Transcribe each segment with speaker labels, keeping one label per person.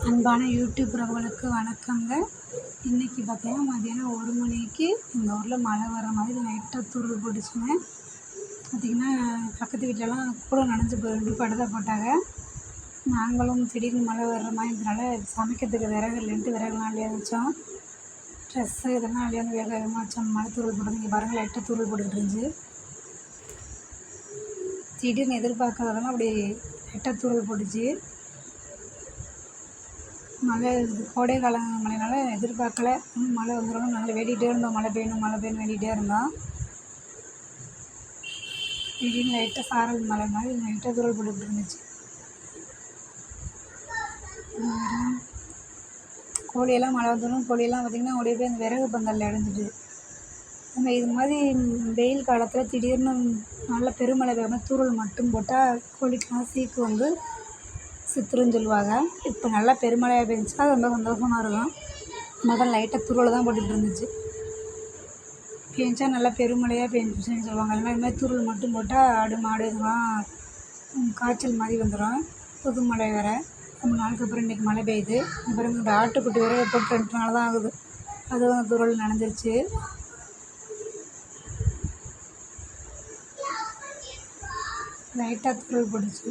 Speaker 1: அன்பான யூடியூப் உறவுகளுக்கு வணக்கங்க. இன்றைக்கி பார்த்தீங்கன்னா மதியானம் 1 மணிக்கு எங்கள் ஊரில் மழை வர மாதிரி லைட்டாக தூறல் போட்டுச்சுங்க. பார்த்திங்கன்னா பக்கத்து வீட்டிலலாம் கூட நனைஞ்சு போயிட்டு படுதா போட்டாங்க. நாங்களும் திடீர்னு மழை வர்ற மாதிரி இருந்தனால சமைக்கிறதுக்கு விறகு இல்லைன்ட்டு விறகுலாம் அள்ளியாக வச்சோம். ட்ரெஸ்ஸு இதெல்லாம் அள்ளியாந்து வேக வேகமாக வச்சோம். மழை தூறல் போட்டது இங்கே பாருங்கள், லைட்டாக தூறல் போட்டுக்கிட்டு இருந்துச்சு. திடீர்னு எதிர்பார்க்காததெல்லாம் அப்படி லைட்டாக தூறல் போட்டுச்சு. மழை கோடை காலம் மழைனால எதிர்பார்க்கல. மழை வந்துடும் நாங்கள் வேண்டிகிட்டே இருந்தோம், மழை பெய்யணும் வேண்டிகிட்டே இருந்தோம். திடீர்னு லைட்டாக சாரல் மழை மாதிரி லைட்டாக தூறல் போட்டுக்கிட்டு இருந்துச்சு. கோழியெல்லாம் மழை வந்துடும், கோழியெல்லாம் பார்த்திங்கன்னா ஓடி போய் அந்த விறகு பந்தலில் அடைஞ்சிட்டு. நம்ம இது மாதிரி வெயில் காலத்தில் திடீர்னு நல்ல பெருமழை பெய்யாமல் தூறல் மட்டும் போட்டால் கோழிக்கெலாம் சீக்கு வந்து சித்துருன்னு சொல்லுவாங்க. இப்போ நல்லா பெருமழையாக பெஞ்சிச்சா அது ரொம்ப சந்தோஷமாக இருக்கும். முதல்ல லைட்டாக தூறல் தான் போட்டுகிட்டு இருந்துச்சு. பெஞ்சா நல்லா பெருமழையாக பெஞ்சிச்சுன்னு சொல்லுவாங்க. இல்லைன்னா இது மாதிரி தூறல் மட்டும் போட்டால் ஆடு மாடு இதெல்லாம் காய்ச்சல் மாதிரி வந்துடும். புது மழை வேறு 3 நாளுக்கு அப்புறம் இன்றைக்கி மழை பெய்யுது. அப்புறம் இந்த ஆட்டுக்குட்டி வேறு போட்டு 2 நாள் தான் ஆகுது, அதுவும் தூறல் நனைஞ்சிருச்சு. லைட்டாக தூறல் போட்டுச்சு.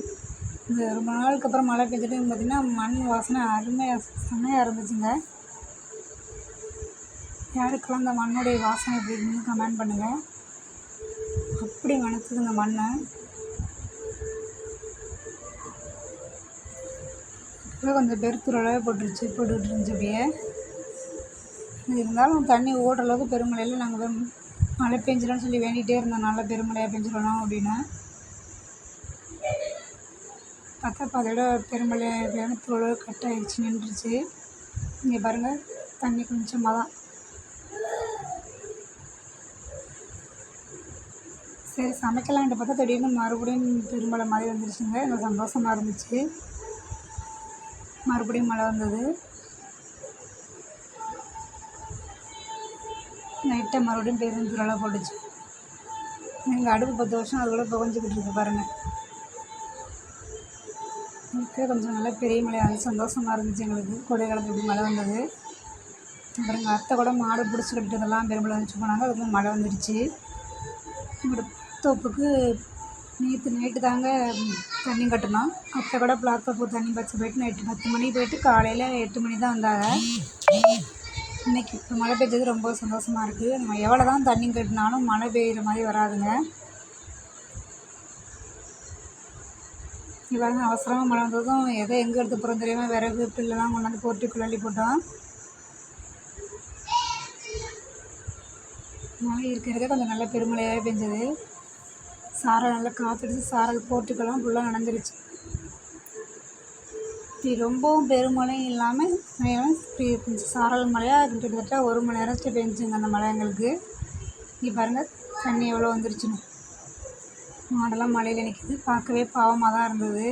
Speaker 1: இந்த ரொம்ப நாளுக்கு அப்புறம் மழை பெஞ்சிட்டு பார்த்திங்கன்னா மண் வாசனை அருமையாக செம்மையாக இருந்துச்சுங்க. யாருக்கெல்லாம் இந்த மண்ணுடைய வாசனை எப்படி இருக்குன்னு கமெண்ட் பண்ணுங்கள். அப்படி மணக்குதுங்க மண். இப்போ கொஞ்சம் பெருத்துறளவே போட்டுக்கிட்டு இருந்துச்சு. அப்படியே இருந்தாலும் தண்ணி ஓடுற அளவுக்கு பெருமழையில் நாங்கள் மழை பெஞ்சிடலான்னு சொல்லி வேண்டிகிட்டே இருந்தோம், நல்லா பெருமழையாக பெஞ்சிடணும் அப்படின்னு. பார்த்தா அதோட பெருமழை தூளவு கட் ஆகிடுச்சு, நின்றுச்சு. இங்கே பாருங்கள், தண்ணி கொஞ்சமாக தான். சரி சமைக்கலான்ட்டு பார்த்தா திடீர்னு மறுபடியும் பெருமழை மாதிரி வந்துருச்சுங்க. எனக்கு சந்தோஷமாக இருந்துச்சு. மறுபடியும் மழை வந்தது. நைட்டாக மறுபடியும் பெருந்தூரலாக போட்டுச்சு. எங்கள் அடுப்பு 10 வருஷம் அதுக்குள்ளே புகஞ்சிக்கிட்டு இருக்கு பாருங்கள். எனக்கு கொஞ்சம் நல்லா பெரிய மழை வந்து சந்தோஷமாக இருந்துச்சு எங்களுக்கு. கோடை காலத்தில் இப்படி மழை வந்தது. அப்புறம் எங்கள் அத்தை கூட மாடு பிடிச்சி கட்டிட்டதெல்லாம் பெருமழை வந்துச்சு போனாங்க. அதுக்குள்ளே மழை வந்துடுச்சு. எங்களோட தோப்புக்கு நைட்டு தாங்க தண்ணி கட்டினோம். அத்தை கூட பிளாத்தோப்பு தண்ணி பச்சை போயிட்டு நைட்டு 10 மணிக்கு போயிட்டு காலையில் 8 மணி தான் வந்தாங்க. இன்றைக்கி இப்போ மழை பெஞ்சது ரொம்ப சந்தோஷமாக இருக்குது. நம்ம எவ்வளோ தான் தண்ணி கட்டினாலும் மழை பெய்கிற மாதிரி வராதுங்க. இவங்க அவசரமாக மழை வந்ததும் எதை எங்கே எடுத்து போகிறோம் தெரியாமல் விறகு பில்லுலாம் கொண்டாந்து போர்ட்டிக்குள்ளே அள்ளி போட்டோம். மழை இருக்கிறதே கொஞ்சம் நல்ல பெருமழையாகவே பெஞ்சது. சாரல் நல்லா காற்றடிச்சு சாரல் போர்ட்டிக்கெல்லாம் ஃபுல்லாக நனைஞ்சிருச்சு. இப்படி ரொம்பவும் பெருமழையும் இல்லாமல் கொஞ்சம் சாரல் மழையாக கிட்டத்தட்ட 1 மணி நேரத்துக்கு பெஞ்சுங்க அந்த மழை எங்களுக்கு. இங்கே பாருங்கள் தண்ணி எவ்வளோ வந்துருச்சுன்னு. மாடெல்லாம் மழையில் நிற்கிது, பார்க்கவே பாவமாக தான் இருந்தது.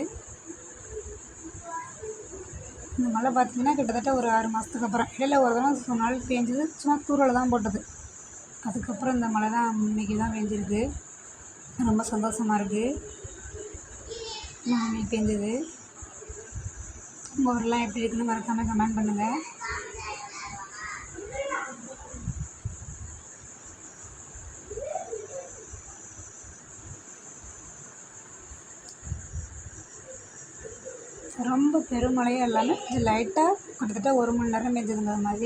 Speaker 1: இந்த மழை பார்த்திங்கன்னா கிட்டத்தட்ட ஒரு 6 மாதத்துக்கு அப்புறம். இடையில ஒரு தடவை நாள் பெஞ்சது, சும்மா தூரல் தான் போட்டது. அதுக்கப்புறம் இந்த மழை தான் இன்றைக்கி தான் பெஞ்சிருக்கு. ரொம்ப சந்தோஷமாக இருக்குது. இன்னைக்கு பெஞ்சது. உங்கள் ஊரெலாம் எப்படி இருக்குன்னு மறக்காமல் கமெண்ட் பண்ணுங்கள். ரொம்ப பெருமழையாக இல்லாமல் கொஞ்சம் லைட்டாக கிட்டத்தட்ட 1 மணி நேரம் பெஞ்சதுங்க அது மாதிரி.